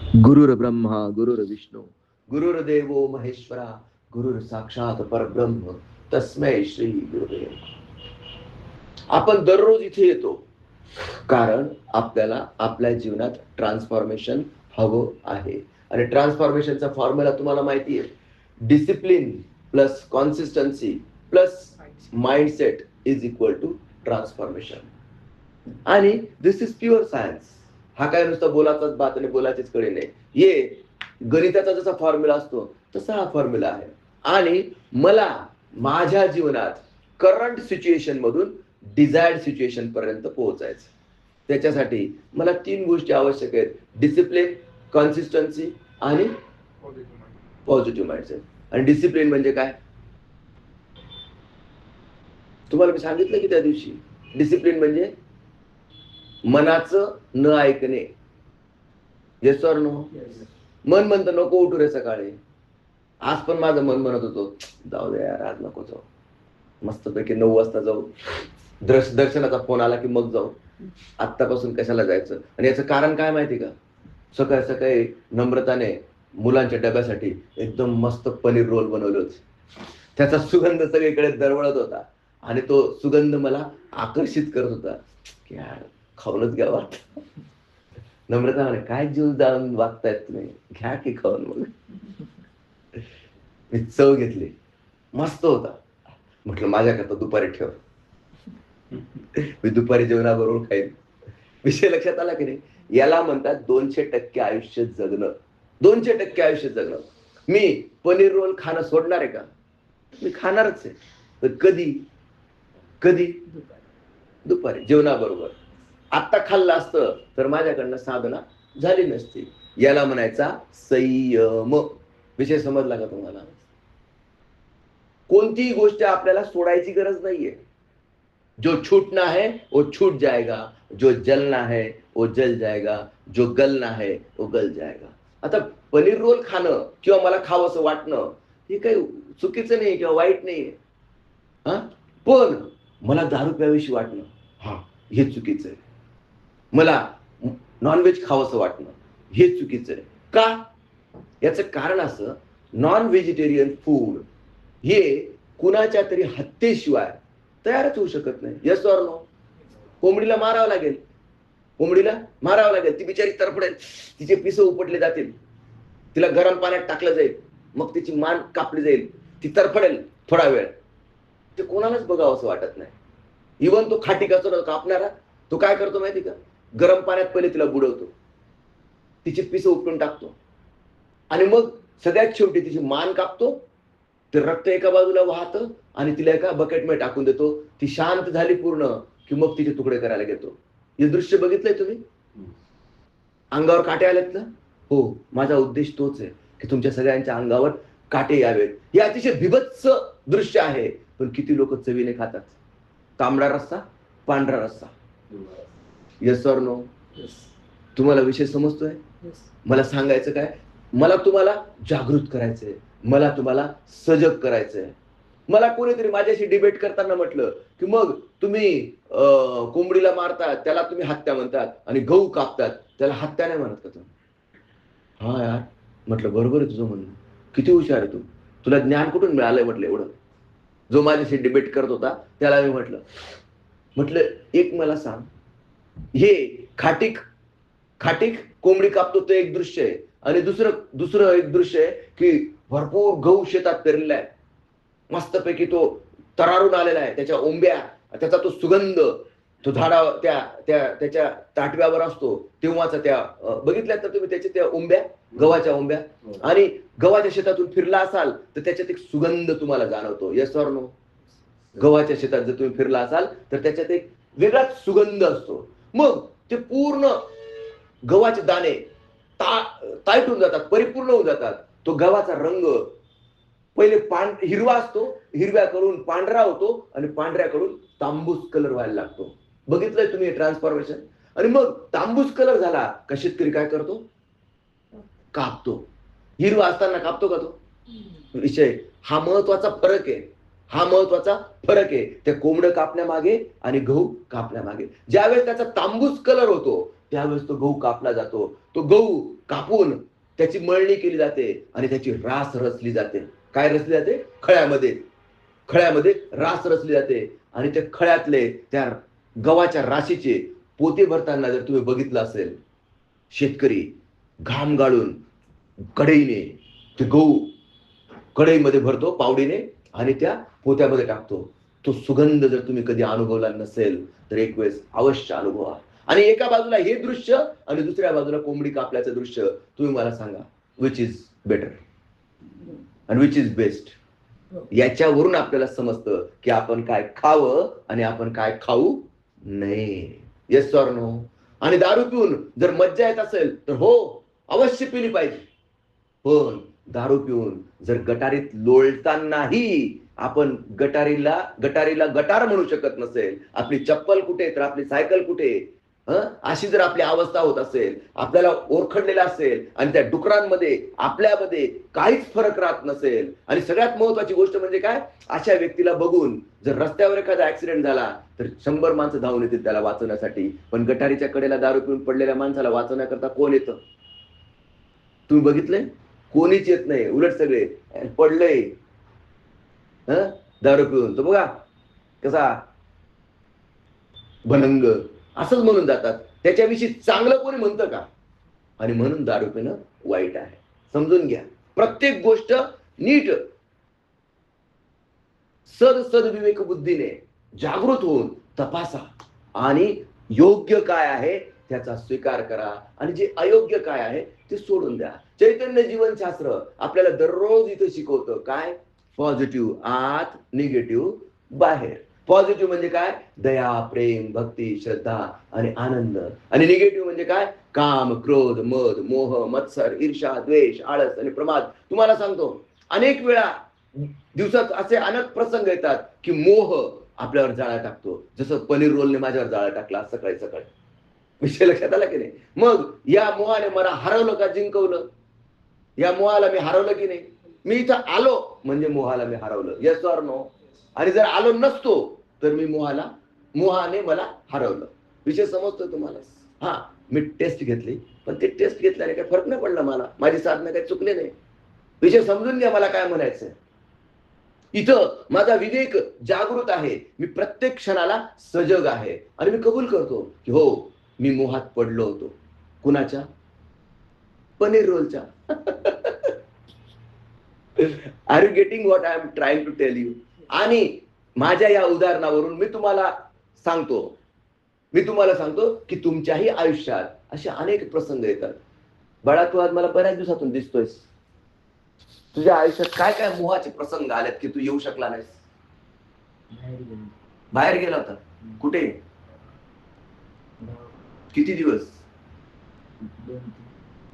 गुरुर ब्रह्मा गुरुर विष्णू गुरुर्देवो महेश्वरा गुरुर साक्षात परब्रह्म तस्मै श्री गुरुदेव. आपण दररोज इथे येतो कारण आपल्याला आपल्या जीवनात ट्रान्सफॉर्मेशन हवं आहे. आणि ट्रान्सफॉर्मेशनचा फॉर्म्युला तुम्हाला माहिती आहे. Discipline plus consistency plus mindset is equal to transformation. आणि दिस इज प्युअर सायन्स. हा काय नुसतं बोलाचाच बात आणि बोलाचीच कळी नाही. ये गणिताचा जसा फॉर्म्युला असतो तसा हा फॉर्म्युला आहे. आणि मला माझ्या जीवनात करंट सिच्युएशन मधून डिझायर्ड सिच्युएशन पर्यंत पोहोचायचं. त्याच्यासाठी मला 3 गोष्टी आवश्यक आहेत. डिसिप्लिन, कन्सिस्टन्सी आणि पॉझिटिव्ह माइंडसेट. आणि डिसिप्लिन म्हणजे काय तुम्हाला मी सांगितलं की त्या दिवशी. डिसिप्लिन म्हणजे मनाचं न ऐकणे. Yes or no. मन म्हणतं नको उठू रे सकाळी. आज पण माझं मन म्हणत होतो जाऊ दे यार आज नको जाऊ, मस्तपैकी 9 वाजता जाऊ. दर्शनाचा फोन आला की मग जाऊ. आत्तापासून कशाला जायचं. आणि याचं कारण काय माहिती का. सकाळी सकाळी नम्रताने मुलांच्या डब्यासाठी एकदम मस्त पनीर रोल बनवले होते. त्याचा सुगंध सगळीकडे दरवळत होता आणि तो सुगंध मला आकर्षित करत होता की यार खाऊनच घ्यावा. नम्रता म्हणे काय जीव जाऊन वागतायत तुम्ही, घ्या की खाऊन. मग मी चव घेतली, मस्त होता. म्हटलं माझ्याकरता दुपारी ठेव, मी दुपारी जेवणाबरोबर खाईन. विषय लक्षात आला की नाही. याला म्हणतात 200% आयुष्य जगणं. 200% आयुष्य जगणं. मी पनीर रोल खाणं सोडणार आहे का. मी खाणारच आहे. तर कधी कधी दुपारी जेवणाबरोबर. आत्ता खाल्लं असतं तर माझ्याकडनं साधना झाली नसती. याला म्हणायचा संयम. विषय समजला का तुम्हाला. कोणतीही गोष्ट आपल्याला सोडायची गरज नाहीये. जो छूटना है वो छूट जाएगा, जो जलना है वो जल जाएगा, जो गलना है वो गल जाएगा. आता पनीर रोल खाणं किंवा मला खावंसं वाटणं हे काही चुकीचं नाही किंवा वाईट नाहीये. हा, पण मला दारू प्यावीशी वाटणं हा हे चुकीचं आहे. मला नॉनव्हेज खावंसं वाटणं हे चुकीचं आहे. का. याचं कारण असं, नॉन व्हेजिटेरियन फूड हे कुणाच्या तरी हत्येशिवाय तयारच होऊ शकत नाही. Yes or no. कोंबडीला मारावं लागेल, कोंबडीला मारावं लागेल. ती बिचारी तरफडेल, तिचे पिसं उपटले जातील, तिला गरम पाण्यात टाकलं जाईल, मग तिची मान कापली जाईल, ती तरफडेल थोडा वेळ. ते कोणालाच बघावं असं वाटत नाही. इव्हन तो खाटी असतो कापणारा, तो काय करतो माहिती का, गरम पाण्यात पहिले तिला बुडवतो, तिची पिसं उपटून टाकतो आणि मग सगळ्यात शेवटी तिची मान कापतो. ते रक्त एका बाजूला वाहतं आणि तिला एका बकेटमध्ये टाकून देतो. ती शांत झाली पूर्ण की मग तिचे तुकडे करायला घेतो. हे दृश्य बघितलंय तुम्ही. अंगावर काटे आलेत ना. हो, माझा उद्देश तोच आहे की तुमच्या सगळ्यांच्या अंगावर काटे यावेत. हे अतिशय बिभत्स दृश्य आहे. पण किती लोक चवीने खातात. तांबडा रस्सा, पांढरा रस्सा. Yes or no. तुम्हाला विषय समजतोय. मला सांगायचं काय, मला तुम्हाला जागृत करायचंय, मला तुम्हाला सजग करायचंय. मला कोणीतरी माझ्याशी डिबेट करताना म्हटलं की मग तुम्ही कोंबडीला मारतात त्याला तुम्ही हत्या म्हणतात आणि गहू कापतात त्याला हत्या नाही म्हणत का तुम्ही. हा यार म्हटलं बरोबर आहे तुझं म्हणणं. किती हुशार आहे तू, तुला ज्ञान कुठून मिळालंय म्हटलं एवढं. जो माझ्याशी डिबेट करत होता त्याला मी म्हटलं एक मला सांग, हे खाटीक खाटीक कोंबडी कापतो तो एक दृश्य आहे आणि दुसरं एक दृश्य आहे की भरपूर गहू शेतात पेरलेला आहे, मस्तपैकी तो तरारून आलेला आहे, त्याच्या ओंब्या, त्याचा तो सुगंध, तो झाडा त्याच्या ताटव्यावर असतो तेव्हाचा त्या बघितल्यात तर तुम्ही त्याच्या त्या ओंब्या, गव्हाच्या ओंब्या. आणि गव्हाच्या शेतातून फिरला असाल तर त्याच्यात एक सुगंध तुम्हाला जाणवतो. Yes or no. गव्हाच्या शेतात जर तुम्ही फिरला असाल तर त्याच्यात एक वेगळाच सुगंध असतो. मग ते पूर्ण गव्हाचे दाणे ताईटून जातात, परिपूर्ण होऊन जातात. तो गव्हाचा रंग पहिले हिरवा असतो, हिरव्याकडून पांढरा होतो आणि पांढऱ्याकडून तांबूस कलर व्हायला लागतो. बघितलंय तुम्ही ट्रान्सफॉर्मेशन. आणि मग तांबूस कलर झाला का शेतकरी काय करतो, कापतो. हिरवा असताना कापतो का तो. विषय हा महत्वाचा फरक आहे. हा महत्वाचा फरक आहे त्या कोंबडं कापण्यामागे आणि गहू कापण्यामागे. ज्यावेळेस त्याचा तांबूस कलर होतो त्यावेळेस तो गहू कापला जातो. तो गहू कापून त्याची मळणी केली जाते आणि त्याची रास रचली जाते. काय रचली जाते? खळ्यामध्ये रास रचली जाते आणि त्या खळ्यातले त्या गव्हाच्या राशीचे पोते भरताना जर तुम्ही बघितलं असेल, शेतकरी घाम गाळून कढईने ते गहू कढईमध्ये भरतो पावडीने आणि त्या पोत्यामध्ये टाकतो. तो सुगंध जर तुम्ही कधी अनुभवला नसेल तर एक वेळेस अवश्य अनुभवा. आणि एका बाजूला हे दृश्य आणि दुसऱ्या बाजूला कोंबडी कापल्याचं दृश्य. तुम्ही मला सांगा विच इज बेटर आणि विच इज बेस्ट. याच्यावरून आपल्याला समजतं की आपण काय खावं आणि आपण काय खाऊ नये. Yes or no? आणि दारू पिऊन जर मज्जा येत असेल तर हो, अवश्य पिली पाहिजे. पण दारू पिऊन जर गटारीत लोळतानाही आपण गटारीला गटार म्हणू शकत नसेल, आपली चप्पल कुठे तर आपली सायकल कुठे, अशी जर आपली अवस्था होत असेल, आपल्याला ओरखडलेला असेल आणि त्या डुकरांमध्ये आपल्यामध्ये काहीच फरक राहत नसेल, आणि सगळ्यात महत्वाची गोष्ट म्हणजे काय, अशा व्यक्तीला बघून जर रस्त्यावर एखादा ऍक्सिडेंट झाला तर 100 माणसं धावून येतील त्याला वाचवण्यासाठी. पण गटारीच्या कडेला दारू पिऊन पडलेल्या माणसाला वाचवण्याकरता कोण येतं? तुम्ही बघितलंय? कोणीच येत नाही. उलट सगळे पडलंय दारू पिऊन तो बघा कसा भनंग, असंच म्हणून जातात. त्याच्याविषयी चांगलं कोणी म्हणतं का? आणि म्हणून दारू पिणं वाईट आहे. समजून घ्या. प्रत्येक गोष्ट नीट सदविवेक बुद्धीने जागृत होऊन तपासा आणि योग्य काय आहे त्याचा स्वीकार करा आणि जे अयोग्य काय आहे ते सोडून द्या. चैतन्य जीवनशास्त्र आपल्याला दररोज इथे शिकवतं काय? पॉझिटिव्ह आत, निगेटिव्ह बाहेर. पॉझिटिव्ह म्हणजे काय? दया, प्रेम, भक्ती, श्रद्धा आणि आनंद. आणि निगेटिव्ह म्हणजे काय? काम, क्रोध, मद, मोह, मत्सर, ईर्षा, द्वेष, आळस आणि प्रमाद. तुम्हाला सांगतो अनेक वेळा दिवसात असे अनेक प्रसंग येतात की मोह आपल्यावर जाळा टाकतो. जसं पनीर रोलने माझ्यावर जाळा टाकला सकाळी सकाळी. विषय लक्षात आला की नाही? मग या मोहाने मला हरवलं का जिंकवलं? या मोहाला मी हरवलं की नाही? मी इथं आलो म्हणजे मोहाला मी हरवलं. Yes or no? आणि जर आलो नसतो तर मी मोहाने मला हरवलं. विषय समजतोय तुम्हाला? हा, मी टेस्ट घेतली पण ते टेस्ट घेतल्याने काही फरक नाही पडला मला. माझी साधनं काही चुकले नाही. विषय समजून घ्या मला काय म्हणायचंय. इथं माझा विवेक जागृत आहे. मी प्रत्येक क्षणाला सजग आहे आणि मी कबूल करतो की हो, मी मोहात पडलो होतो. कुणाच्या? पनीर रोलच्या. Are you getting what I am trying to tell you? आणि माझ्या या उदाहरणावरून मी तुम्हाला सांगतो की तुमच्याही आयुष्यात असे अनेक प्रसंग येतात. बाळा, तू आज मला बऱ्याच दिवसातून दिसतोयस. तुझ्या आयुष्यात काय काय मोहाचे प्रसंग आलेत की तू येऊ शकला नाहीस? बाहेर गेला होता. कुठे? किती दिवस?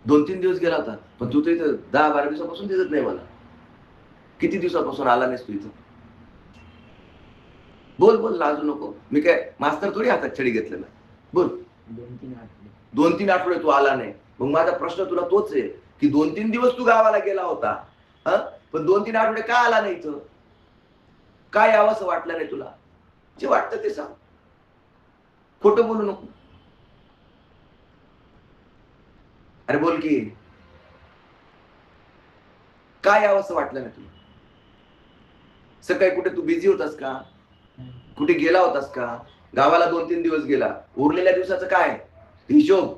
2-3 दिवस गेला होता. पण तू तर इथं 10-12 दिवसापासून दिसत नाही मला. किती दिवसापासून आला नाहीस तू इथं? बोल, लाजू नको. मी काय मास्तर थोडी हातात छडी घेतलं ना. बोल. 2-3 आठवडे तू आला नाही. मग माझा प्रश्न तुला तोच आहे की 2-3 दिवस तू गावाला गेला होता, पण 2-3 आठवडे का आला नाही इथं? काय यावंसं वाटलं नाही तुला? जे वाटतं ते सांग. खोटं बोलू नको. अरे बोल की, काय यावंसं वाटलं नाही तुला? सकाळी कुठे तू बिझी होतास का? कुठे गेला होतास का? गावाला 2-3 दिवस गेला. उरलेल्या दिवसाचं काय हिशोब?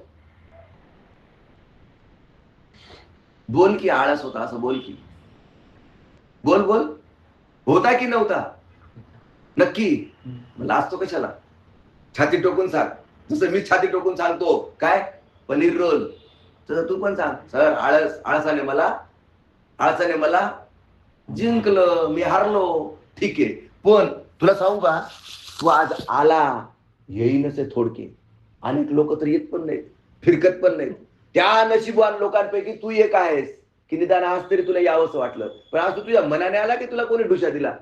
बोल की, आळस होता असं बोल की. बोल. होता की नव्हता? नक्की? लाजतो कशाला? छाती टोकून सांग. जसं मी छाती टोकून सांगतो काय पनीर रोल, तसं तू पण सांग. सर, आळसाने मला जिंकलं, मी हारलो. ठीक आहे, पण तुला सांगू का, तू आज आला येईनच आहे थोडके. अनेक लोक तर येत पण नाहीत, फिरकत पण नाहीत. त्या नशीबवान लोकांपैकी तू एक आहेस की निदान आज तरी तुला यावंसं वाटलं. पण आज तू तुझ्या मनाने आला की तुला कोणी ढुशा दिला?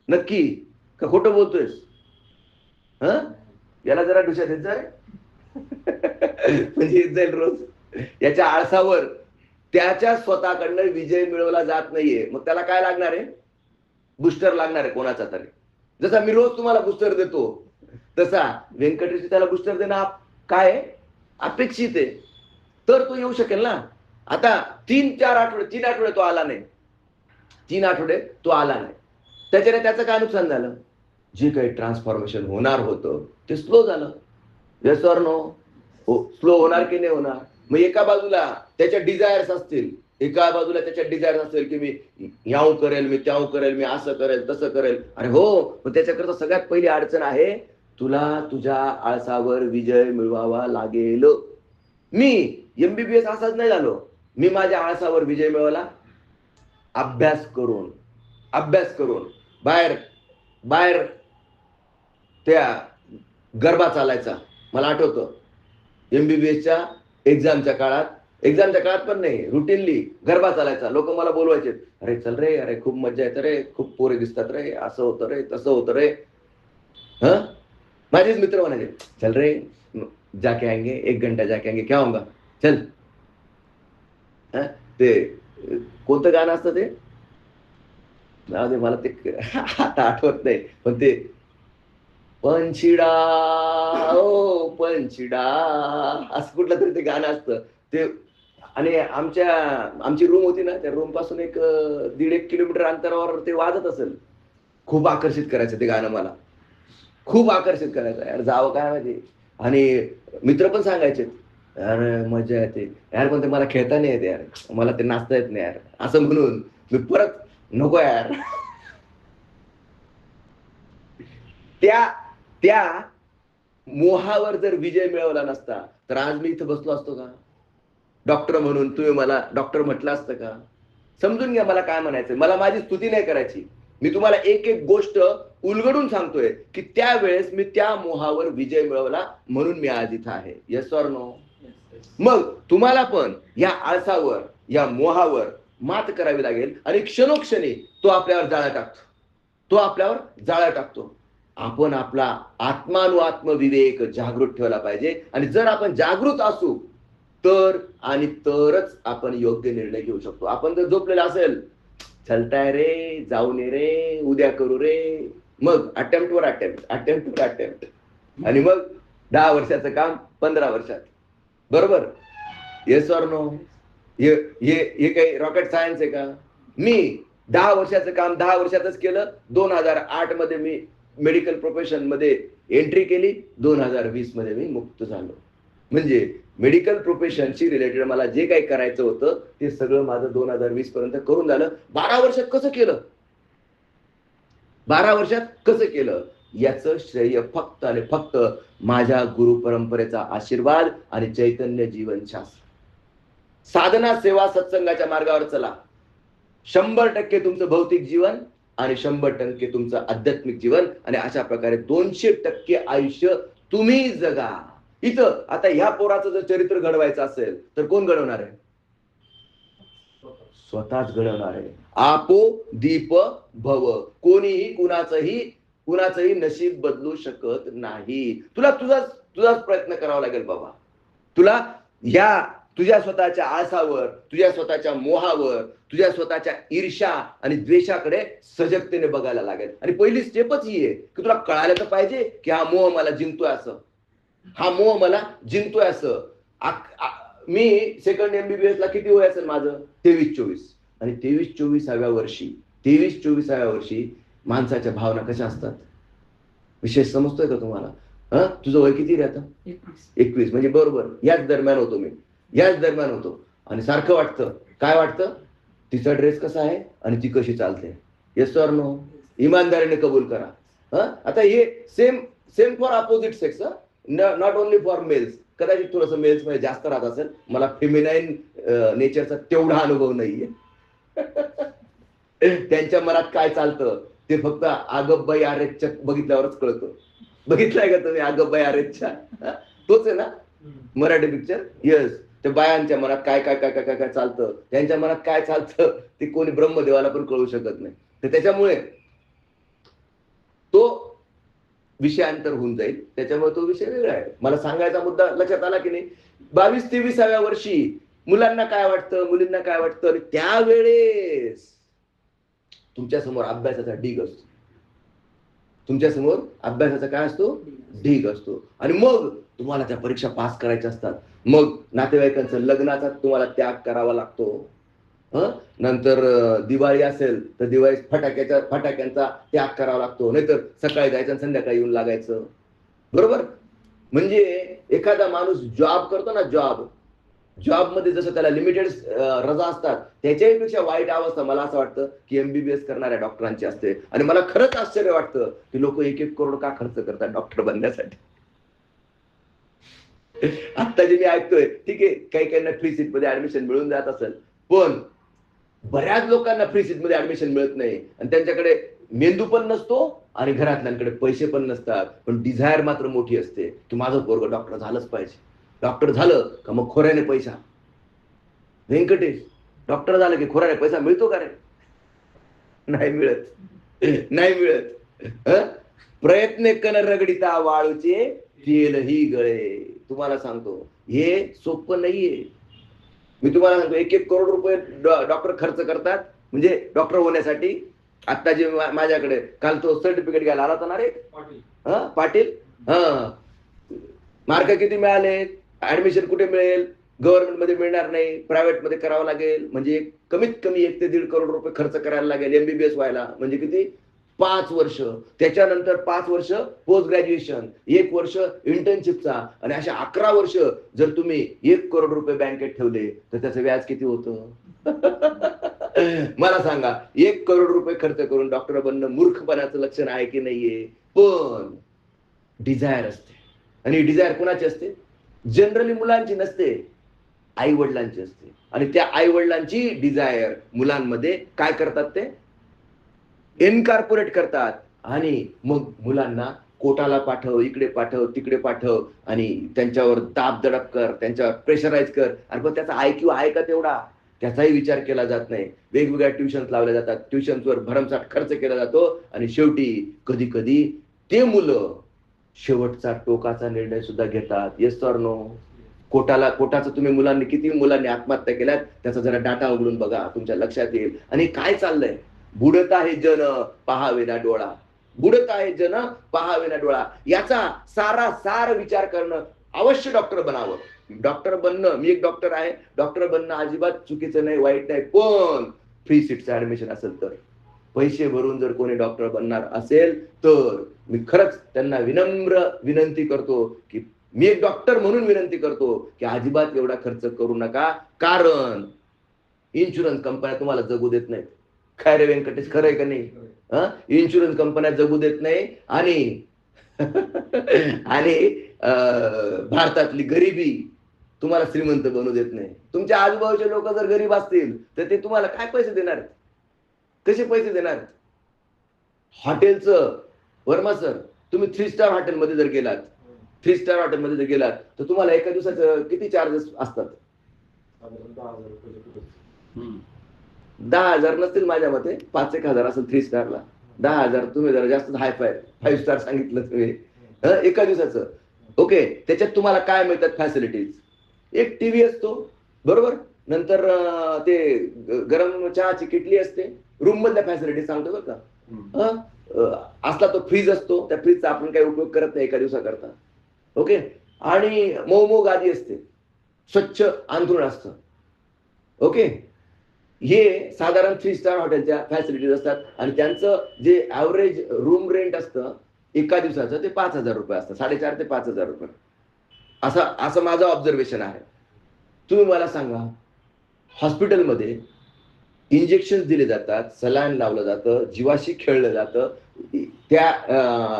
नक्की का खोटं बोलतोयस? याला जरा ढुशा देत जा रे. म्हणजे येत जाईल रोज. याच्या आळसावर त्याच्या स्वतःकडनं विजय मिळवला जात नाहीये. मग त्याला काय लागणार आहे? बुस्टर लागणार आहे कोणाचा तरी. जसा मी रोज तुम्हाला बुस्टर देतो तसा व्यंकटेश त्याला बुस्टर देणार काय आहे? अपेक्षित आहे, तर तो येऊ शकेल ना. आता 3-4 आठवडे, 3 आठवडे तो आला नाही, 3 आठवडे तो आला नाही, त्याच्याने त्याचं काय नुकसान झालं? जे काही ट्रान्सफॉर्मेशन होणार होतं ते स्लो झालं. Yes or no? हो, स्लो होणार की नाही होणार? मग एका बाजूला त्याच्या डिझायर्स असतील, एका बाजूला त्याच्या डिझायर्स असेल की मी याव करेल, मी त्याव करेल, मी असं करेल, तसं करेल. अरे हो, पण त्याच्याकरता सगळ्यात पहिली अडचण आहे, तुला तुझ्या आळसावर विजय मिळवावा लागेल. मी एमबीबीएस असाच नाही झालो, मी माझ्या आळसावर विजय मिळवला अभ्यास करून. अभ्यास करून बाहेर बाहेर त्या गरबा चालायचा. मला आठवतं एमबीबीएसच्या एक्झामच्या काळात पण नाही, रुटीनली गरबा चालायचा. लोक मला बोलवायचे, अरे चल रे, अरे खूप मजा येते रे, खूप पोरे दिसतात रे, असं होतं रे, तसं होतं रे. माझेच मित्र म्हणायचे, चल रे जाके आएंगे, 1 घंटा जाके आएंगे, क्या होगा, चल. ते कोणतं गाणं असतं ते, मला ते आता आठवत नाही, पण ते पंछिडा ओ पंछिडा असं कुठलं तरी ते गाणं असतं ते. आणि आमची रूम होती ना, त्या रूम पासून 1.5 किलोमीटर अंतरावर ते वाजत असेल. खूप आकर्षित करायचं ते गाणं मला, खूप आकर्षित करायचं यार, जावं काय माहिती. आणि मित्र पण सांगायचे, अरे मजा येते यार, पण ते मला खेळता नाही येत यार, मला ते नाचता येत नाही यार, असं म्हणून मी परत नको यार. त्या त्या मोहावर जर विजय मिळवला नसता तर आज मी इथं बसलो असतो का? डॉक्टर म्हणून तुम्ही मला डॉक्टर म्हटलं असतं का? समजून घ्या मला काय म्हणायचं. मला माझी स्तुती नाही करायची, मी तुम्हाला एक एक गोष्ट उलगडून सांगतोय की त्यावेळेस मी त्या मोहावर विजय मिळवला म्हणून मी आज इथं आहे. Yes or no? मग तुम्हाला पण या आळसावर, या मोहावर मात करावी लागेल आणि क्षणोक्षणी तो आपल्यावर जाळा टाकतो, तो आपल्यावर जाळा टाकतो. आपण आपला आत्मानुआत्म जागृत ठेवला पाहिजे. आणि जर आपण जागृत असू तर आणि तरच आपण योग्य निर्णय घेऊ शकतो. आपण जर झोपलेला असेल, चलताय रे, जाऊन ये रे, उद्या करू रे, मग अटेम्प्टवर अटेम्प्ट आणि मग 10 वर्षाचं काम 15 वर्षात. बरोबर? Yes or no? हे काही रॉकेट सायन्स आहे का? मी 10 वर्षाचं काम 10 वर्षातच केलं. 2008 मध्ये मी मेडिकल प्रोफेशन मध्ये एंट्री केली, 2020 मध्ये मी मुक्त झालो. म्हणजे मेडिकल प्रोफेशनशी रिलेटेड मला जे काही करायचं होतं ते सगळं माझं 2020 पर्यंत करून झालं. 12 वर्षात कसं केलं? 12 वर्षात कसं केलं? याचं श्रेय फक्त आणि फक्त माझ्या गुरु परंपरेचा आशीर्वाद आणि चैतन्य जीवनशास्त्र. साधना, सेवा, सत्संगाच्या मार्गावर चला. 100% तुमचं भौतिक जीवन आणि 100% तुमचं आध्यात्मिक जीवन, आणि अशा प्रकारे 200% आयुष्य तुम्ही जगा. इथं आता ह्या पोराचं जर चरित्र घडवायचं असेल तर कोण घडवणार आहे? स्वतःच घडवणार आहे. आपो दीप भव. कोणीही कुणाचंही नशीब बदलू शकत नाही. तुझाच प्रयत्न करावा लागेल बाबा. तुला या तुझ्या स्वतःच्या आळसावर, तुझ्या स्वतःच्या मोहावर, तुझ्या स्वतःच्या ईर्ष्या आणि द्वेषाकडे सजगतेने बघायला लागेल. आणि पहिली स्टेपच ही आहे की तुला कळायला तर पाहिजे की हा मोह मला जिंकतोय असं, हा मोह मला जिंकतोय असं. मी सेकंड एमबीबीएस ला किती वय असेल माझं? 23-24. आणि 23-24व्या वर्षी माणसाच्या भावना कशा असतात विशेष समजतोय का तुम्हाला? तुझं वय किती रे आता? 21. म्हणजे बरोबर याच दरम्यान होतो. आणि सारखं वाटतं, काय वाटतं? तिचा ड्रेस कसा आहे आणि ती कशी चालते. Yes or no? इमानदारीने कबूल करा. आता हे same for opposite sex, not only for mails. कदाचित थोडस मेल्स मध्ये जास्त राहत असेल, मला फेमिनाईन नेचरचा तेवढा अनुभव नाहीये. त्यांच्या मनात काय चालतं ते फक्त आगब्बाई आरेच्या बघितल्यावरच कळतं. बघितलंय का तुम्ही आगब्बाई आरेच्या? तोच आहे ना मराठी पिक्चर? येस. त्या बायांच्या मनात काय काय काय काय काय काय चालतं, त्यांच्या मनात काय चालतं ते कोणी ब्रह्मदेवाला पण कळू शकत नाही. तर त्याच्यामुळे तो विषयांतर होऊन जाईल, त्याच्यामुळे तो विषय वेगळा आहे. मला सांगायचा मुद्दा लक्षात आला की नाही? 22-23व्या वर्षी मुलांना काय वाटतं, मुलींना काय वाटतं, आणि त्यावेळेस तुमच्या समोर अभ्यासाचा ढीग असतो. तुमच्या समोर अभ्यासाचा काय असतो, ढीग असतो. आणि मग तुम्हाला त्या परीक्षा पास करायच्या असतात. मग नातेवाईकांचं लग्नाचा तुम्हाला त्याग करावा लागतो. नंतर दिवाळी असेल तर दिवाळी फटाक्यांचा त्याग करावा लागतो. नाहीतर सकाळी जायचं आणि संध्याकाळी येऊन लागायचं. बरोबर. म्हणजे एखादा माणूस जॉब करतो ना, जॉब मध्ये जसं त्याला लिमिटेड रजा असतात, त्याच्याही पेक्षा वाईट अवस्था मला असं वाटतं की एमबीबीएस करणाऱ्या डॉक्टरांची असते. आणि मला खरंच आश्चर्य वाटतं की लोक 1-1 करोड का खर्च करतात डॉक्टर बनण्यासाठी. आता जे मी ऐकतोय, ठीक आहे, काही काहींना फ्री सीट मध्ये ऍडमिशन मिळून जात असेल, पण बऱ्याच लोकांना फ्री सीट मध्ये ऍडमिशन मिळत नाही. आणि त्यांच्याकडे मेंदू पण नसतो आणि घरातल्यांकडे पैसे पण नसतात, पण डिझायर मात्र मोठी असते की माझं पोरगं डॉक्टर झालंच पाहिजे. डॉक्टर झालं का मग खोऱ्याने पैसा. व्यंकटेश, डॉक्टर झालं की खोऱ्याने पैसा मिळतो का रे? नाही मिळत, नाही मिळत. प्रयत्न कन रगडिता वाळूचे तेलही गळे. तुम्हाला सांगतो हे सोपं नाहीये. मी तुम्हाला सांगतो 1-1 करोड रुपये डॉक्टर खर्च करतात म्हणजे डॉक्टर होण्यासाठी. आता जे माझ्याकडे काल तो सर्टिफिकेट घ्यायला आला होता ना रे, पाटील. मार्क किती मिळाले, ऍडमिशन कुठे मिळेल, गव्हर्नमेंट मध्ये मिळणार नाही, प्रायव्हेट मध्ये करावं लागेल. म्हणजे कमीत कमी 1 ते 1.5 करोड रुपये खर्च करायला लागेल एमबीबीएस व्हायला. म्हणजे किती, 5 वर्ष. त्याच्यानंतर 5 वर्ष पोस्ट ग्रॅज्युएशन, 1 वर्ष इंटर्नशिपचा, आणि अशा 11 वर्ष जर तुम्ही 1 करोड रुपये बँकेत ठेवले तर त्याचं व्याज किती होतं? मला सांगा, 1 करोड रुपये खर्च करून डॉक्टर बनणं मूर्खपणाचं लक्षण आहे की नाहीये? पण डिझायर असते. आणि डिझायर कुणाची असते? जनरली मुलांची नसते, आई वडिलांची असते. आणि त्या आई वडिलांची डिझायर मुलांमध्ये काय करतात, ते इनकॉर्पोरेट करतात. आणि मग मुलांना कोटाला पाठव, इकडे पाठव, तिकडे पाठव, आणि त्यांच्यावर दाब दडप कर, त्यांच्यावर प्रेशराईज कर. आणि पण त्याचा IQ आहे का तेवढा, त्याचाही विचार केला जात नाही. वेगवेगळ्या ट्युशन्स लावल्या जातात, ट्युशन्सवर भरमसाठ खर्च केला जातो, आणि शेवटी कधी कधी ते मुलं शेवटचा टोकाचा निर्णय सुद्धा घेतात. Yes or no? कोटाचं तुम्ही किती मुलांनी आत्महत्या केल्यात त्याचा जरा डाटा उघडून बघा, तुमच्या लक्षात येईल. आणि काय चाललंय, बुडत आहे जन पहावे ना डोळा, बुडत आहे जन पहावे ना डोळा. याचा सार विचार करणं अवश्य. डॉक्टर बनावं, डॉक्टर बनणं, मी एक डॉक्टर आहे, डॉक्टर बनणं अजिबात चुकीचं नाही, वाईट नाही. पण फ्री सीटचं ऍडमिशन असेल तर, पैसे भरून जर कोणी डॉक्टर बनणार असेल तर मी खरंच त्यांना विनम्र विनंती करतो की, मी एक डॉक्टर म्हणून विनंती करतो की अजिबात एवढा खर्च करू नका. कारण इन्शुरन्स कंपन्या तुम्हाला जगू देत नाहीत. काय रे व्यंकटेश, खरंय का नाही? इन्शुरन्स कंपन्या जगू देत नाही. आणि आणि भारतातली गरिबी तुम्हाला श्रीमंत बनवू देत नाही. तुमच्या आजूबाजूचे लोक जर गरीब असतील तर ते तुम्हाला काय पैसे देणार, कसे पैसे देणार? हॉटेलचं, वर्मा सर, तुम्ही 3 स्टार हॉटेलमध्ये जर गेलात, 3 स्टार हॉटेलमध्ये जर गेलात तर तुम्हाला एका दिवसाचं किती चार्जेस असतात? 10,000 नसतील माझ्या मते, 5-1 हजार असेल 3 स्टारला. 10,000 तुम्ही जरा जास्त हायफाय 5 स्टार सांगितलं तुम्ही, एका दिवसाचं. ओके, त्याच्यात तुम्हाला काय मिळतात फॅसिलिटीज? एक टीव्ही असतो, बरोबर, नंतर ते गरम चहाची किटली असते, रूम मधल्या फॅसिलिटीज सांगतो बरं का. असला तो फ्रीज असतो, त्या फ्रीजचा आपण काही उपयोग करत नाही एका दिवसाकरता. ओके, आणि मऊ गादी असते, स्वच्छ अंथरूण असतं. ओके, हे साधारण 3 स्टार हॉटेलच्या फॅसिलिटीज असतात. आणि त्यांचं जे ऍव्हरेज रूम रेंट असतं एका दिवसाचं ते 5,000 रुपये असतं, 4,500 ते 5,000 रुपये. असं माझं ऑब्झर्वेशन आहे. तुम्ही मला सांगा, हॉस्पिटलमध्ये इंजेक्शन दिले जातात, सलाईन लावलं जातं, जीवाशी खेळलं जातं, त्या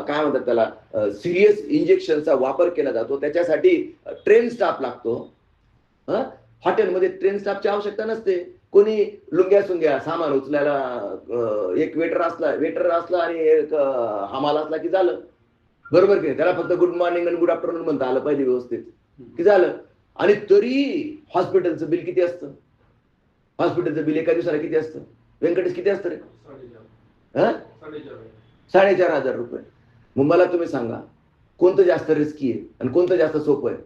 काय म्हणतात त्याला, सिरियस इंजेक्शनचा वापर केला जातो, त्याच्यासाठी ट्रेन स्टाफ लागतो. हॉटेलमध्ये ट्रेन स्टाफची आवश्यकता नसते. कोणी लुंग्या सुंग्या सामान उचलायला एक वेटर असला आणि एक हमाल असला की झालं, बरोबर की? त्याला फक्त गुड मॉर्निंग आणि गुड आफ्टरनून म्हणता आलं पाहिजे व्यवस्थित, की झालं. आणि तरी हॉस्पिटलचं बिल किती असतं? हॉस्पिटलचं बिल एका दिवसाला किती असतं व्यंकटेश, किती असतं रे? 4,500 रुपये. मग मला तुम्ही सांगा, कोणतं जास्त रिस्की आहे आणि कोणतं जास्त सोपं आहे?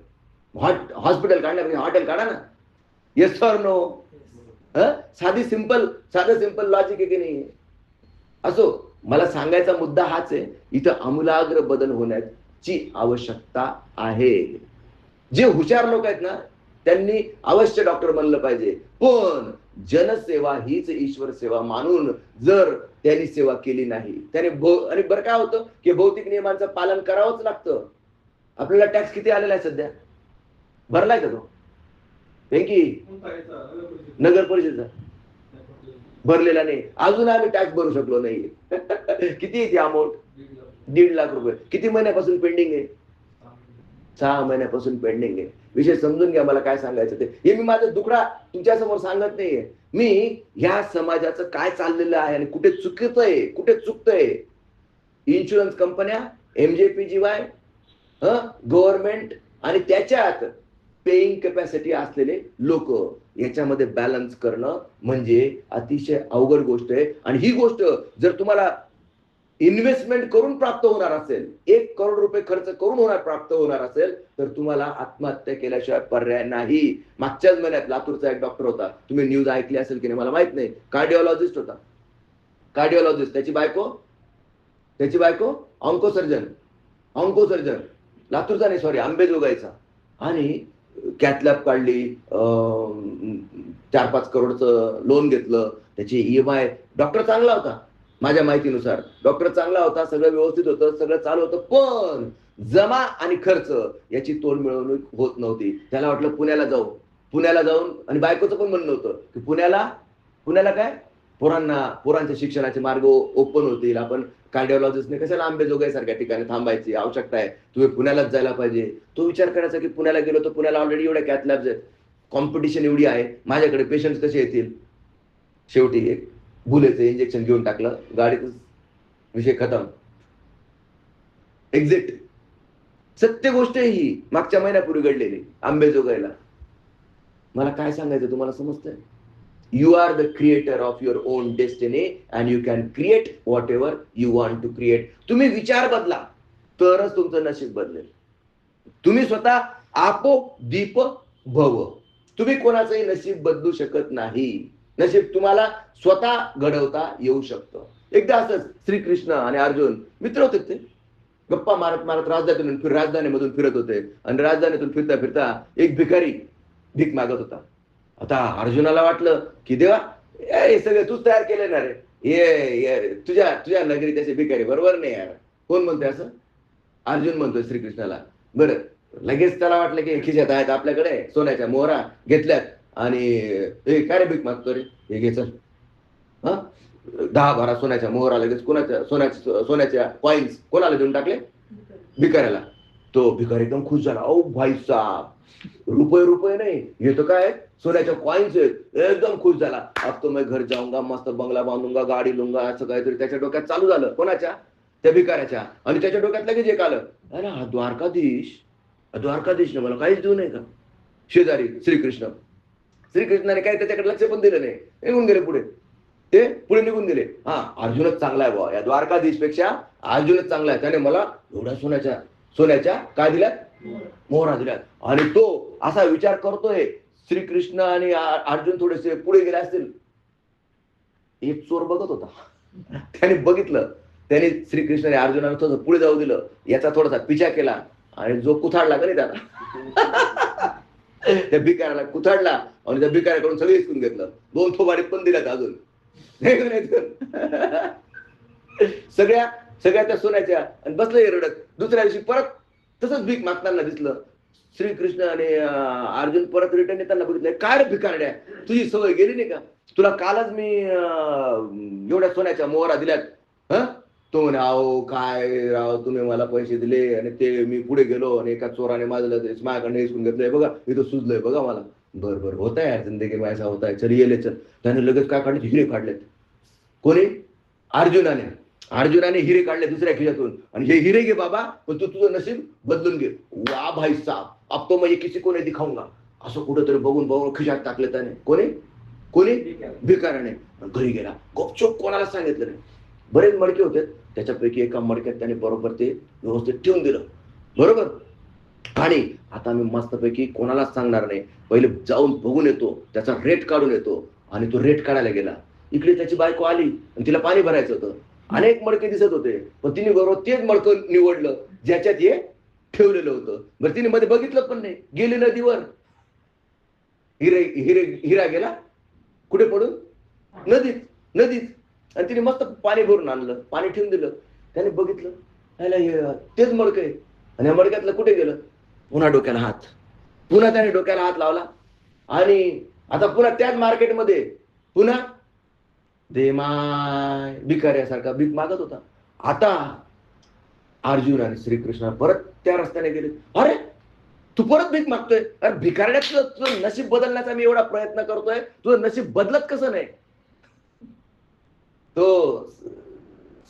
हॉस्पिटल काढण्यापेक्षा हॉटेल काढा ना. Yes or no? साधं सिंपल लॉजिक आहे की नाही? असो, मला सांगायचा मुद्दा हाच आहे, इथं आमूलाग्र बदल होण्याची आवश्यकता आहे. जे हुशार लोक आहेत ना, त्यांनी अवश्य डॉक्टर बनलं पाहिजे, पण जनसेवा हीच ईश्वर सेवा मानून जर त्यांनी सेवा केली नाही, त्याने आणि बरं काय होतं की भौतिक नियमांचं पालन करावंच लागतं. आपल्याला टॅक्स किती आलेला आहे सध्या? भरलाय का तो? वेंकी, नगर परिषदेचा भरलेला नाही, अजून आम्ही टॅक्स भरू शकलो नाही. किती आहे ती अमाऊंट? 1.5 लाख रुपये. किती महिन्यापासून पेंडिंग आहे? 6 महिन्यापासून पेंडिंग आहे. विषय समजून घ्या मला काय सांगायचं ते. हे मी माझा दुखडा तुमच्या समोर सांगत नाहीये. मी ह्या समाजाचं काय चाललेलं आहे आणि कुठे चुकतंय, कुठे चुकतंय. इन्शुरन्स कंपन्या, MJPGY, गव्हर्नमेंट आणि त्याच्यात पेइंग कॅपॅसिटी असलेले लोक, याच्यामध्ये बॅलन्स करणं म्हणजे अतिशय अवघड गोष्ट आहे. आणि ही गोष्ट जर तुम्हाला इन्व्हेस्टमेंट करून प्राप्त होणार असेल, 1 करोड रुपये खर्च करून प्राप्त होणार असेल, तर तुम्हाला आत्महत्या केल्याशिवाय पर्याय नाही. मागच्याच महिन्यात लातूरचा एक डॉक्टर होता, तुम्ही न्यूज ऐकली असेल की नाही मला माहित नाही, कार्डिओलॉजिस्ट होता. कार्डिओलॉजिस्ट, त्याची बायको ऑन्कोसर्जन, लातूरचा नाही, सॉरी, अंबेजोगाईचा. आणि कॅथलॅब काढली, 4-5 करोडचं लोन घेतलं, त्याची EMI. डॉक्टर चांगला होता माझ्या माहितीनुसार, डॉक्टर चांगला होता, सगळं व्यवस्थित होतं, सगळं चालू होतं, पण जमा आणि खर्च याची तोड मिळवणूक होत नव्हती. त्याला वाटलं पुण्याला जाऊन, आणि बायकोचं पण म्हणणं होतं की पुण्याला काय, पोरांच्या शिक्षणाचे मार्ग ओपन होतील, आपण कार्डिओलॉजिस्टने कशाला अंबेजोगाईसारख्या ठिकाणी थांबायची आवश्यकता आहे, तुम्ही पुण्यालाच जायला पाहिजे. तो विचार करायचा की पुण्याला गेलो तर पुण्याला ऑलरेडी एवढ्या कॅथ लॅब्स आहेत, कॉम्पिटिशन एवढी आहे, माझ्याकडे पेशंट्स कसे येतील. शेवटी एक बुलेचं इंजेक्शन घेऊन टाकलं, गाडीतच विषय खतम, एक्झिट. सत्य गोष्ट आहे ही, मागच्या महिन्यापूर्वी घडलेली अंबेजोगाईला. मला काय सांगायचं तुम्हाला समजतंय? You are the creator of your own destiny and you can create whatever you want to create. तुम्ही विचार बदला तरच तुमचं नशीब बदलेल. तुम्ही स्वतः आपो दीप भव. तुम्ही कोणाचंही नशीब बदलू शकत नाही. नशीब तुम्हाला स्वतः घडवता येऊ शकतं. एकदा असंच श्रीकृष्ण आणि अर्जुन मित्र होते, ते गप्पा मारत राजधानीमधून फिरत होते, आणि राजधानीतून फिरता फिरता एक भिकारी भीक मागत होता. आता अर्जुनाला वाटलं की देवा, हे सगळं तूच तयार केले ना रे, ये तुझ्या नगरी त्याचे भिकारी बरोबर नाही यार. कोण म्हणतोय असं? अर्जुन म्हणतोय श्रीकृष्णाला. बरं, लगेच त्याला वाटलं की खिशात आहेत आपल्याकडे सोन्याच्या मोहरा घेतल्यात, आणि काय रे भीक मागतो रे, हे घे चल. 10-12 सोन्याच्या मोहरा लगेच सोन्याच्या कॉइन्स कोणाला देऊन टाकले? भिकाऱ्याला. तो भिकारी एकदम खुश झाला. ओ भाई साहब, रुपये नाही, हे तर काय सोन्याच्या कॉइन्स आहेत. एकदम खुश झाला. अब तो मैं घर जाऊंगा, मस्त बंगला बांधूंगा, गाडी लूंगा, असं काहीतरी त्याच्या डोक्यात चालू झालं. कोणाच्या? त्या भिकाऱ्याच्या. आणि त्याच्या डोक्यात लगेच एक आलं, अरे हा द्वारकाधीश मला काहीच देऊ नाही का? शेजारी श्रीकृष्णाने काही त्याच्याकडे लक्ष पण दिलं नाही, निघून गेले पुढे. ते पुढे निघून गेले. अर्जुनच चांगला आहे बुवा, या द्वारकाधीश पेक्षा अर्जुनच चांगला आहे, त्याने मला एवढ्या सोन्याच्या काय दिल्यात? मोहरा दिल्यात. आणि तो असा विचार करतोय. श्रीकृष्ण आणि अर्जुन थोडेसे पुढे गेले असतील. एक चोर बघत होता, त्याने बघितलं, त्याने श्रीकृष्णाने अर्जुनाला थोडं पुढे जाऊ दिलं, याचा थोडासा पिछा केला, आणि जो कुथाडला का नाही त्याला, त्या भिकाऱ्याला कुथाडला, आणि त्या भिकाऱ्याकडून सगळं हिसकून घेतलं. 2 थोबाडीत पण दिल्यात अजून. सगळ्या त्या सोन्याच्या, आणि बसलं रडत. दुसऱ्या दिवशी परत तसंच भीक मागताना दिसलं. श्रीकृष्ण आणि अर्जुन परत रिटर्न येताना बघितलं. काय रे भिकारड्या, तुझी सवय गेली नाही का? तुला कालच मी एवढ्या सोन्याच्या मोहरा दिल्यात. तो म्हणे, अहो काय राव, तुम्ही मला पैसे दिले आणि ते मी पुढे गेलो आणि एका चोराने माझं माझ्याकडनं हिसकून घेतलंय, बघा इथं सुजलंय बघा मला. बरं होता यार, जिंदगी में ऐसा होता है, चल ये ले चल. त्याने लगेच काय काढले? हिरे काढलेत. कोणी? अर्जुनाने हिरे काढले दुसऱ्या खिशातून, आणि हे हिरे घे बाबा, पण तू तुझं नशीब बदलून घे. वा भाई साहब, अब तो मैं किसी को नहीं दिखाऊंगा. असं कुठंतरी बघून खिशात टाकले त्याने. कोणी? भिकाऱ्याने. घरी गेला, गपचूप, कोणाला सांगितलं नाही. बरेच मडके होते, त्याच्यापैकी एका मडक्यात त्याने बरोबर ते व्यवस्थित ठेवून दिलं. बरोबर. आणि आता मी मस्तपैकी कोणालाच सांगणार नाही, पहिले जाऊन बघून येतो, त्याचा रेट काढून येतो. आणि तो रेट काढायला गेला. इकडे त्याची बायको आली आणि तिला पाणी भरायचं होतं. अनेक मडके दिसत होते, पण तिने बरोबर तेच मडकं निवडलं ज्याच्यात हे ठेवलेलं होतं. बरं तिने मध्ये बघितलं पण नाही, गेली नदीवर. हिरा गेला कुठे पडून? नदीत. नदीत. आणि तिने मस्त पाणी भरून आणलं, पाणी ठेवून दिलं. त्याने बघितलं, तेच मडकं आहे. आणि या मडक्यातलं कुठे गेलं? पुन्हा डोक्याला हात. पुन्हा त्याने डोक्याला हात लावला आणि आता पुन्हा त्याच मार्केटमध्ये पुन्हा दे माय भिकाऱ्यासारखा भीक मागत होता. आता अर्जुन आणि श्रीकृष्ण परत त्या रस्त्याने गेले. अरे तू परत भीक मागतोय? अरे भिकारड्याचं तुझं नशीब बदलण्याचा मी एवढा प्रयत्न करतोय, तुझं नशीब बदलत कसं नाही? तो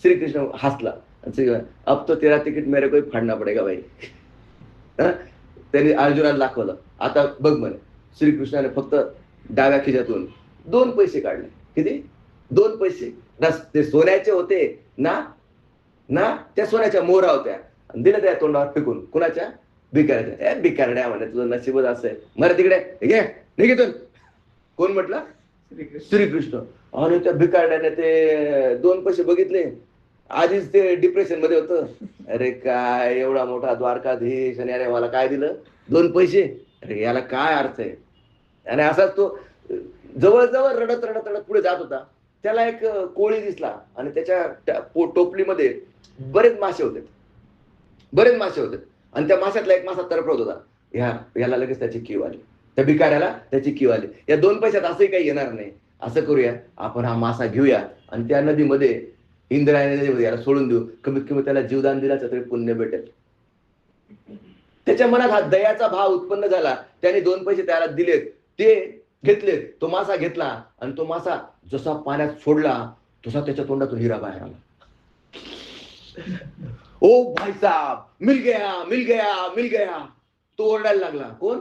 श्रीकृष्ण हसला. अब तो तेरा तिकीट मेरे को ही फाडना पडेगा भाई. त्यांनी अर्जुनाला दाखवलं. आता बघ म्हणे, श्रीकृष्णाने फक्त डाव्या खिशातून 2 पैसे काढले. किती? 2 पैसे. ते सोन्याचे होते ना, त्या सोन्याच्या मोहरा होत्या. दिलं त्या तोंडावर फेकून. कुणाच्या? भिकाऱ्याच्या. भिकारड्या म्हणे, तुझं नशीबच असं आहे. मरे तिकडे घे, निघितून. कोण म्हटलं? श्रीकृष्ण. आणि त्या भिकारड्याने ते 2 पैसे बघितले. आधीच ते डिप्रेशन मध्ये होतं. अरे काय एवढा मोठा द्वारकाधीश आणि अरे मला काय दिलं? 2 पैसे. अरे याला काय अर्थ आहे? आणि असाच तो जवळजवळ रडत रडत रडत पुढे जात होता. त्याला एक कोळी दिसला आणि त्याच्या टोपलीमध्ये बरेच मासे होते. आणि त्या माशातला एक मासा तरफडत होता. याला लगेच त्याची कीव आली. त्या भिकाऱ्याला त्याची कीव आली. या 2 पैशात असंही काही येणार नाही. असं करूया, आपण हा मासा घेऊया आणि त्या नदीमध्ये, इंद्रायणी नदीमध्ये याला सोडून देऊ. कमीत कमी त्याला जीवदान दिल्याचं तरी पुण्य भेटेल. त्याच्या मनात हा दयाचा भाव उत्पन्न झाला. त्याने 2 पैसे त्याला दिलेत, ते घेतलेत. तो मासा घेतला आणि तो मासा जसा पाण्यात सोडला तसा त्याच्या तोंडातून हिरा बाहेर आला. ओ भाई साहब, मिल गया. तो ओरडायला लागला. कोण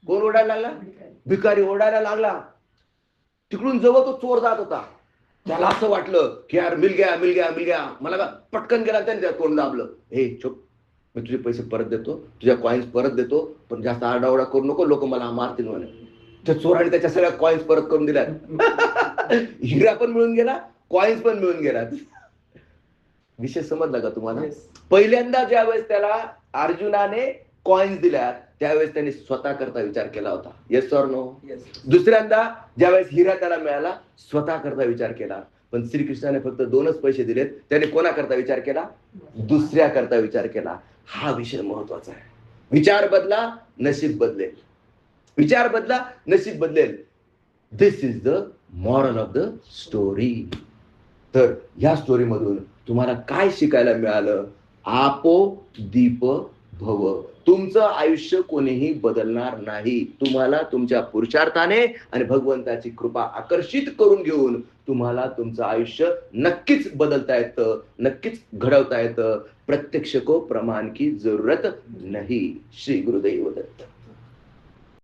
ओरडायला लागला? भिकारी ओरडायला लागला. तिकडून जवळ तो चोर जात होता. त्याला असं वाटलं की यार मिल गया. मला का पटकन गेला, त्याने त्या तोंड दाबलं. हे चुप, मी तुझे पैसे परत देतो, तुझ्या कॉइन्स परत देतो, पण जास्त आरडाओरडा करू नको, लोक मला मारतील म्हणे. त्या चोराने त्याच्या सगळ्या कॉइन्स परत करून दिल्या. हिरा पण मिळून गेला, कॉइन्स पण मिळून गेला. विषय समजला का तुम्हाला? पहिल्यांदा ज्यावेळेस त्याला अर्जुनाने कॉइन्स दिल्या त्यावेळेस त्यांनी स्वतः करता विचार केला होता. Yes or no? दुसऱ्यांदा ज्यावेळेस हिरा त्याला मिळाला, स्वतः करता विचार केला. पण श्रीकृष्णाने फक्त 2च पैसे दिलेत. त्याने कोणाकरता विचार केला? दुसऱ्या करता विचार केला. हा विषय महत्वाचा आहे. विचार बदला, नशीब बदलेल. विचार बदला, नशीब बदलेल. This is the moral of the story. तर या स्टोरी मधून तुम्हाला काय शिकायला मिळालं? आपो दीप भव. तुमचं आयुष्य कोणीही बदलणार नाही. तुम्हाला तुमच्या पुरुषार्थाने आणि भगवंताची कृपा आकर्षित करून घेऊन तुम्हाला तुमचं आयुष्य नक्कीच बदलता येतं, नक्कीच घडवता येतं. प्रत्यक्ष को प्रमाण की जरूरत नाही. श्री गुरुदेव दत्त.